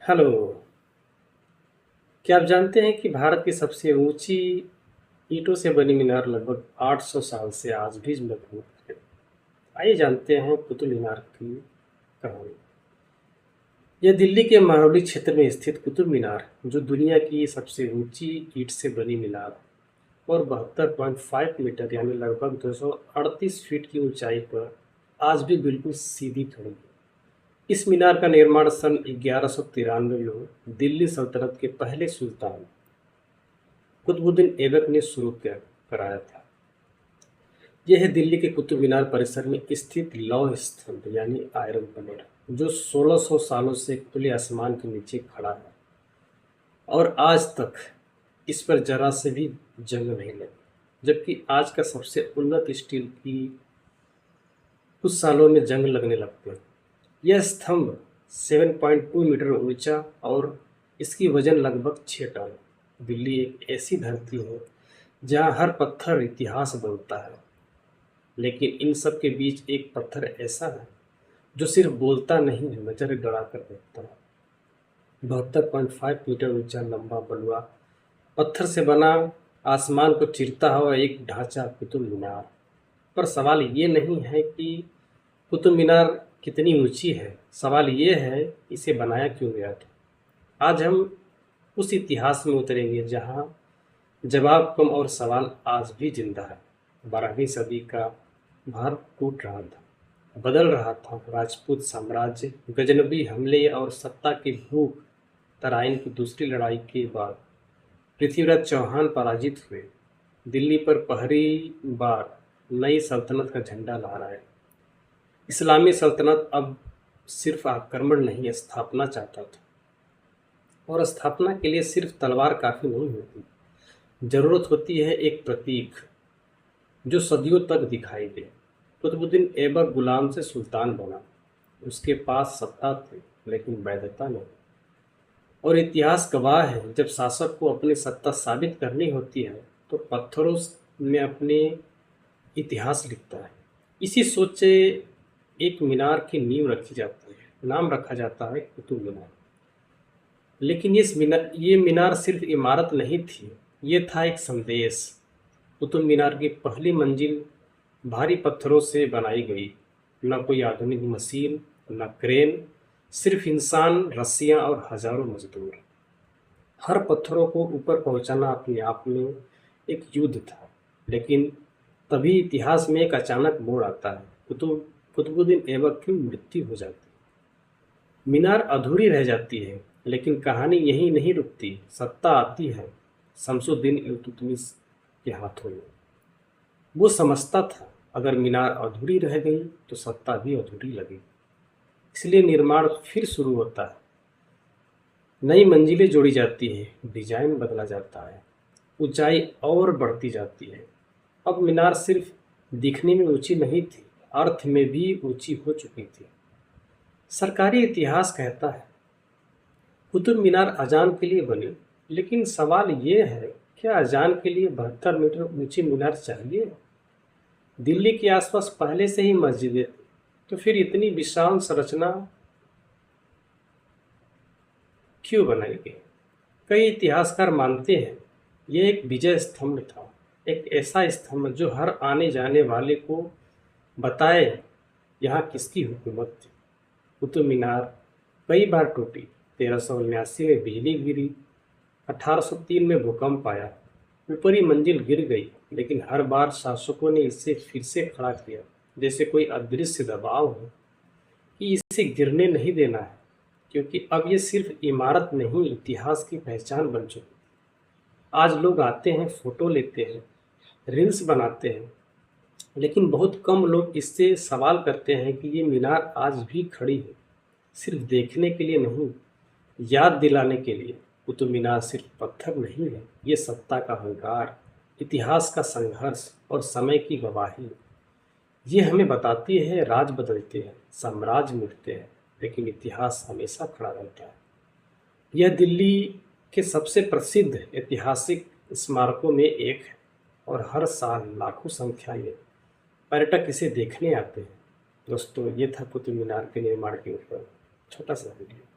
Hello. क्या आप जानते हैं कि भारत की सबसे ऊंची ईंटों से बनी मीनार लगभग 800 साल से आज भी मजबूत है। आइए जानते हैं कुतुब मीनार की कहानी। यह दिल्ली के महरौली क्षेत्र में स्थित कुतुब मीनार, जो दुनिया की सबसे ऊंची ईंट से बनी मीनार और 72.5 मीटर यानी लगभग 238 फीट की ऊंचाई पर आज भी बिल्कुल सीधी खड़ी है। इस मीनार का निर्माण सन 1193 में दिल्ली सल्तनत के पहले सुल्तान कुतुबुद्दीन ऐबक ने शुरू कराया था। यह है दिल्ली के कुतुब मीनार परिसर में स्थित लौह स्तंभ यानी आयरन पिलर, जो 1600 सालों से खुले आसमान के नीचे खड़ा है और आज तक इस पर जरा से भी जंग नहीं लगी। जबकि आज का सबसे उन्नत स्टील की कुछ सालों में जंग लगने लगते हैं। यह स्तंभ 7.2 मीटर ऊंचा और इसकी वजन लगभग 6 टन। दिल्ली एक ऐसी धरती है जहाँ हर पत्थर इतिहास बनता है, लेकिन इन सब के बीच एक पत्थर ऐसा है जो सिर्फ बोलता नहीं है, नजर गड़ा कर देखता है। 72.5 मीटर ऊंचा लंबा बलुआ पत्थर से बना आसमान को चीरता हुआ एक ढांचा कुतुब मीनार। पर सवाल ये नहीं है कि कुतुब मीनार कितनी ऊंची है, सवाल ये है इसे बनाया क्यों गया था। आज हम उस इतिहास में उतरेंगे जहां जवाब कम और सवाल आज भी जिंदा है। 12वीं सदी का भारत टूट रहा था, बदल रहा था। राजपूत साम्राज्य, गजनबी हमले और सत्ता की भूख, तराइन की दूसरी लड़ाई के बाद पृथ्वीराज चौहान पराजित हुए। दिल्ली पर पहली बार नई सल्तनत का झंडा लहराया है। इस्लामी सल्तनत अब सिर्फ आक्रमण नहीं, स्थापना चाहता था, और स्थापना के लिए सिर्फ तलवार काफी नहीं होती। जरूरत होती है एक प्रतीक जो सदियों तक दिखाई दे। कुतुबुद्दीन ऐबक गुलाम से सुल्तान बना। उसके पास सत्ता थी लेकिन वैधता नहीं। और इतिहास गवाह है, जब शासक को अपनी सत्ता साबित करनी होती है तो पत्थरों में अपने इतिहास लिखता है। इसी सोच से एक मीनार की नींव रखी जाती है, नाम रखा जाता है कुतुब मीनार। लेकिन ये मीनार सिर्फ इमारत नहीं थी, ये था एक संदेश। कुतुब मीनार की पहली मंजिल भारी पत्थरों से बनाई गई। न कोई आधुनिक मशीन, न क्रेन, सिर्फ इंसान, रस्सियां और हजारों मजदूर। हर पत्थरों को ऊपर पहुंचाना अपने आप में एक युद्ध था। लेकिन तभी इतिहास में एक अचानक मोड़ आता है। कुतुबुद्दीन ऐबक की मृत्यु हो जाती है। मीनार अधूरी रह जाती है, लेकिन कहानी यहीं नहीं रुकती। सत्ता आती है शमसुद्दीन इल्तुतमिश के हाथों में। वो समझता था अगर मीनार अधूरी रह गई तो सत्ता भी अधूरी लगेगी। इसलिए निर्माण फिर शुरू होता है। नई मंजिलें जोड़ी जाती है, डिजाइन बदला जाता है, ऊंचाई और बढ़ती जाती है। अब मीनार सिर्फ दिखने में ऊंची नहीं थी, अर्थ में भी ऊंची हो चुकी थी। सरकारी इतिहास कहता है कुतुब मीनार अजान के लिए बनी, लेकिन सवाल ये है, क्या अजान के लिए 72 मीटर ऊंची मीनार चाहिए? दिल्ली के आसपास पहले से ही मस्जिदें थी, तो फिर इतनी विशाल संरचना क्यों बनाई गई? कई इतिहासकार मानते हैं यह एक विजय स्तंभ था, एक ऐसा स्तंभ जो हर आने जाने वाले को बताए यहाँ किसकी हुकूमत थी। कुतुब मीनार कई बार टूटी। 1379 में बिजली गिरी, 1803 में भूकंप आया, ऊपरी मंजिल गिर गई, लेकिन हर बार शासकों ने इसे फिर से खड़ा किया, जैसे कोई अदृश्य दबाव हो कि इसे गिरने नहीं देना है। क्योंकि अब ये सिर्फ इमारत नहीं, इतिहास की पहचान बन चुकी। आज लोग आते हैं, फोटो लेते हैं, रील्स बनाते हैं, लेकिन बहुत कम लोग इससे सवाल करते हैं कि ये मीनार आज भी खड़ी है, सिर्फ देखने के लिए नहीं, याद दिलाने के लिए। कुतुब मीनार सिर्फ पत्थर नहीं है, ये सत्ता का अहंकार, इतिहास का संघर्ष और समय की गवाही। ये हमें बताती है राज बदलते हैं, साम्राज्य मिटते हैं, लेकिन इतिहास हमेशा खड़ा रहता है। यह दिल्ली के सबसे प्रसिद्ध ऐतिहासिक स्मारकों में एक है और हर साल लाखों संख्या में पर्यटक इसे देखने आते हैं। दोस्तों, ये था कुतुब मीनार के निर्माण के ऊपर छोटा सा वीडियो।